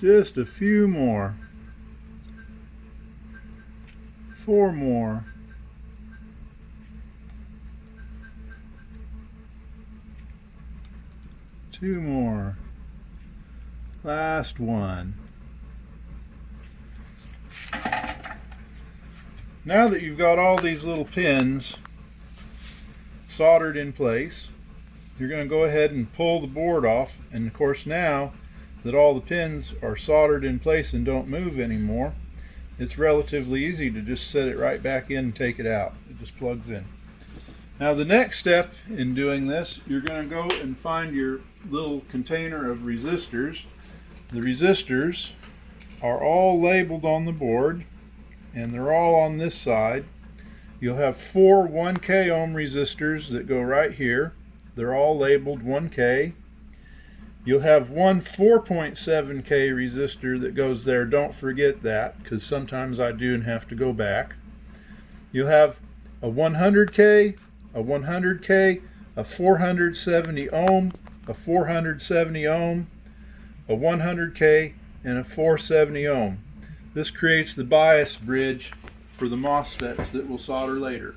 Just a few more. 4 more. 2 more. Last one. Now that you've got all these little pins soldered in place, you're going to go ahead and pull the board off, and of course now that all the pins are soldered in place and don't move anymore, it's relatively easy to just set it right back in and take it out. It just plugs in. Now the next step in doing this, you're going to go and find your little container of resistors. The resistors are all labeled on the board, and they're all on this side. You'll have 4 1K ohm resistors that go right here. They're all labeled 1K. You'll have one 4.7K resistor that goes there. Don't forget that, because sometimes I do and have to go back. You'll have a 100K, a 100K, a 470 ohm, a 470 ohm, a 100K, and a 470 ohm. This creates the bias bridge for the MOSFETs that we'll solder later.